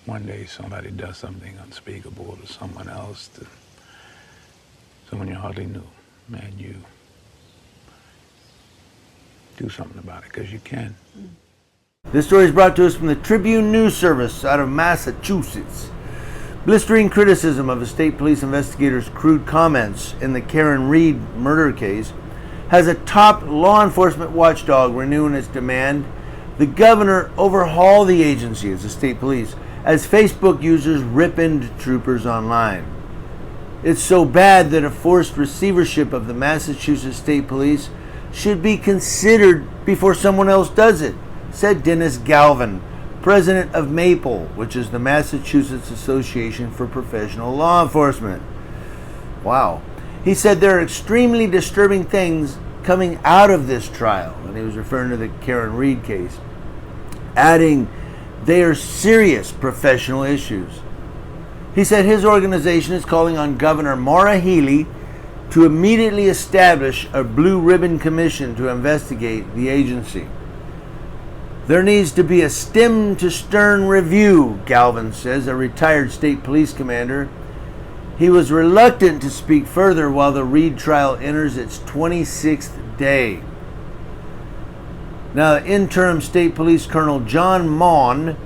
one day somebody does something unspeakable to someone else, to someone you hardly knew, and you do something about it, because you can. This story is brought to us from the Tribune News Service out of Massachusetts. Blistering criticism of the state police investigator's crude comments in the Karen Reed murder case has a top law enforcement watchdog renewing its demand the governor overhaul the agency as the state police, as Facebook users rip into troopers online. It's so bad that a forced receivership of the Massachusetts State Police should be considered before someone else does it, said Dennis Galvin, president of MAPLE, which is the Massachusetts Association for Professional Law Enforcement. Wow. He said there are extremely disturbing things coming out of this trial, and he was referring to the Karen Reed case, adding they are serious professional issues. He said his organization is calling on Governor Healey to immediately establish a blue ribbon commission to investigate the agency. There needs to be a stem to stern review, Galvin says, a retired state police commander. He was reluctant to speak further while the Reed trial enters its 26th day. Now, interim state police colonel John Maughan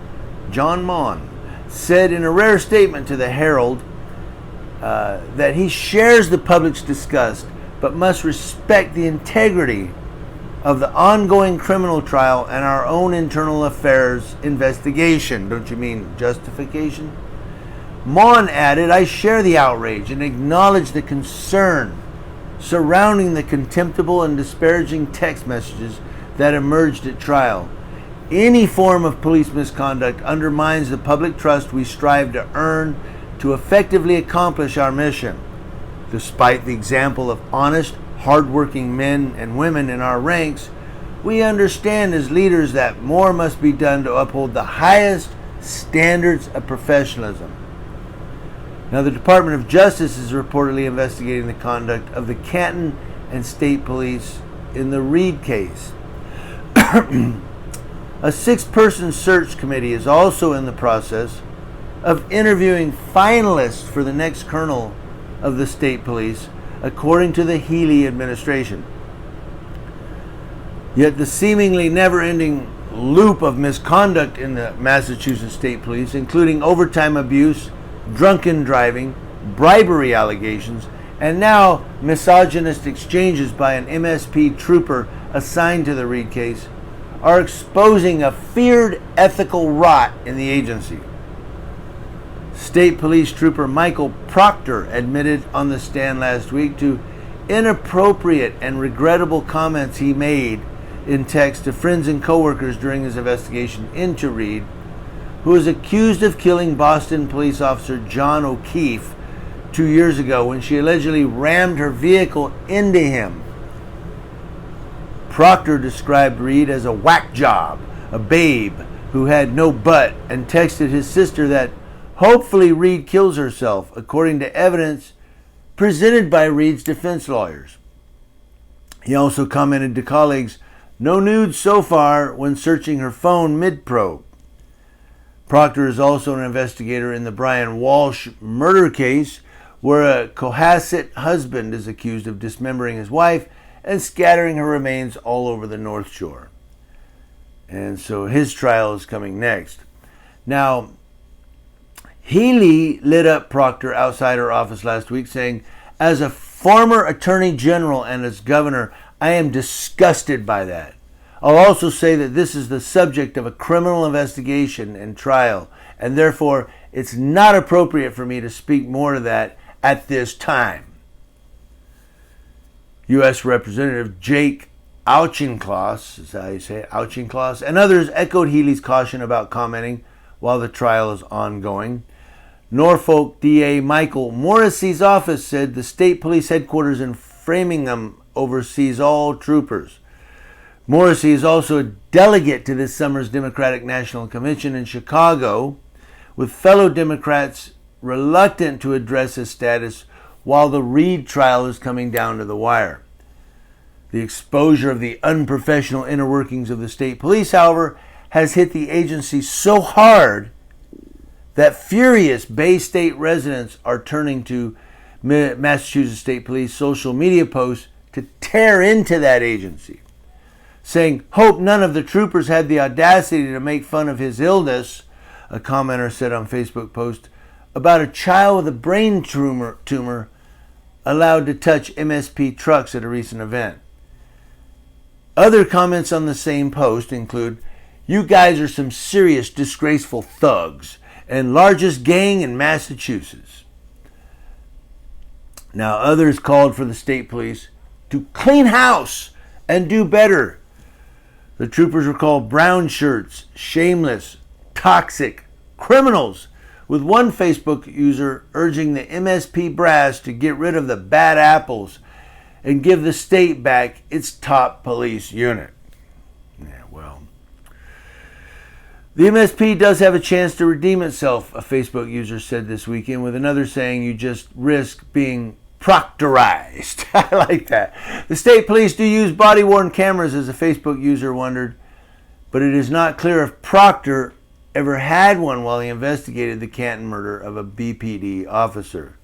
said in a rare statement to the Herald that he shares the public's disgust but must respect the integrity of the ongoing criminal trial and our own internal affairs investigation. Don't you mean justification? Maughan added, I share the outrage and acknowledge the concern surrounding the contemptible and disparaging text messages that emerged at trial. Any form of police misconduct undermines the public trust we strive to earn to effectively accomplish our mission. Despite the example of honest, hardworking men and women in our ranks, we understand as leaders that more must be done to uphold the highest standards of professionalism. Now, the Department of Justice is reportedly investigating the conduct of the Canton and State Police in the Reed case. A 6-person search committee is also in the process of interviewing finalists for the next colonel of the state police, according to the Healey administration. Yet the seemingly never-ending loop of misconduct in the Massachusetts State Police, including overtime abuse, drunken driving, bribery allegations, and now misogynist exchanges by an MSP trooper assigned to the Reed case, are exposing a feared ethical rot in the agency. State Police Trooper Michael Proctor admitted on the stand last week to inappropriate and regrettable comments he made in text to friends and coworkers during his investigation into Reed, who was accused of killing Boston police officer John O'Keefe 2 years ago when she allegedly rammed her vehicle into him. Proctor described Reed as a whack job, a babe who had no butt, and texted his sister that hopefully Reed kills herself, according to evidence presented by Reed's defense lawyers. He also commented to colleagues, no nudes so far, when searching her phone mid-probe. Proctor is also an investigator in the Brian Walsh murder case, where a Cohasset husband is accused of dismembering his wife and scattering her remains all over the North Shore. And so his trial is coming next. Now, Healey lit up Proctor outside her office last week, saying, as a former attorney general and as governor, I am disgusted by that. I'll also say that this is the subject of a criminal investigation and trial, and therefore it's not appropriate for me to speak more to that at this time. U.S. Representative Jake Auchincloss, is that how you say it, Auchincloss, and others echoed Healey's caution about commenting while the trial is ongoing. Norfolk DA Michael Morrissey's office said the state police headquarters in Framingham oversees all troopers. Morrissey is also a delegate to this summer's Democratic National Convention in Chicago, with fellow Democrats reluctant to address his status while the Reed trial is coming down to the wire. The exposure of the unprofessional inner workings of the state police, however, has hit the agency so hard that furious Bay State residents are turning to Massachusetts State Police social media posts to tear into that agency, saying, "Hope none of the troopers had the audacity to make fun of his illness," a commenter said on Facebook post about a child with a brain tumor allowed to touch MSP trucks at a recent event. Other comments on the same post include, "You guys are some serious disgraceful thugs and largest gang in Massachusetts." Now, others called for the state police to clean house and do better. The troopers were called brown shirts, shameless, toxic, criminals, with one Facebook user urging the MSP brass to get rid of the bad apples and give the state back its top police unit. Yeah, well, the MSP does have a chance to redeem itself, a Facebook user said this weekend, with another saying, "You just risk being proctorized." I like that. The state police do use body-worn cameras, as a Facebook user wondered, but it is not clear if Proctor ever had one while he investigated the Canton murder of a BPD officer.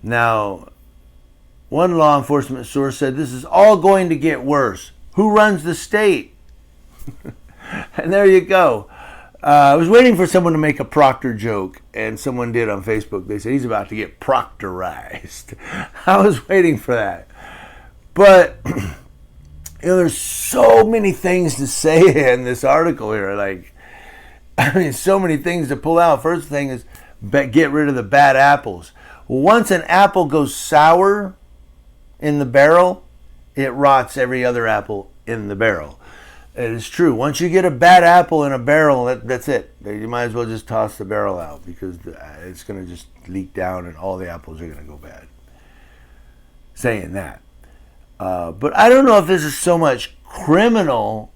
Now, one law enforcement source said this is all going to get worse. Who runs the state? And there you go. I was waiting for someone to make a Proctor joke, and someone did on Facebook. They said he's about to get proctorized. I was waiting for that. But there's so many things to say in this article here. So many things to pull out. First thing is get rid of the bad apples. Once an apple goes sour in the barrel, it rots every other apple in the barrel. It is true. Once you get a bad apple in a barrel, that's it. You might as well just toss the barrel out, because it's going to just leak down and all the apples are going to go bad. Saying that. But I don't know if this is so much criminal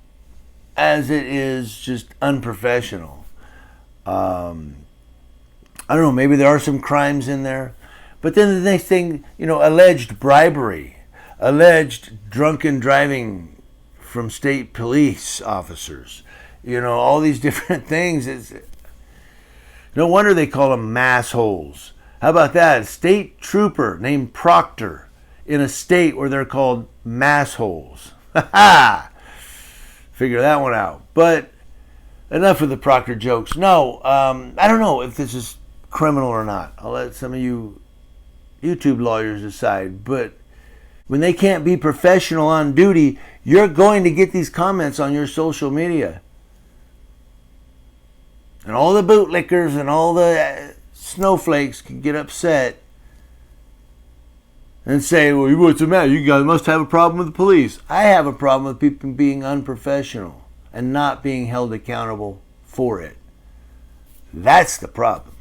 as it is just unprofessional. I don't know, maybe there are some crimes in there. But then the next thing, alleged bribery, alleged drunken driving from state police officers, all these different things. It's no wonder they call them massholes. How about that? A state trooper named Proctor in a state where they're called massholes. Ha! Figure that one out. But enough of the Proctor jokes. No, I don't know if this is criminal or not. I'll let some of you YouTube lawyers decide. But when they can't be professional on duty, you're going to get these comments on your social media. And all the bootlickers and all the snowflakes can get upset and say, "Well, what's the matter? You guys must have a problem with the police." I have a problem with people being unprofessional and not being held accountable for it. That's the problem.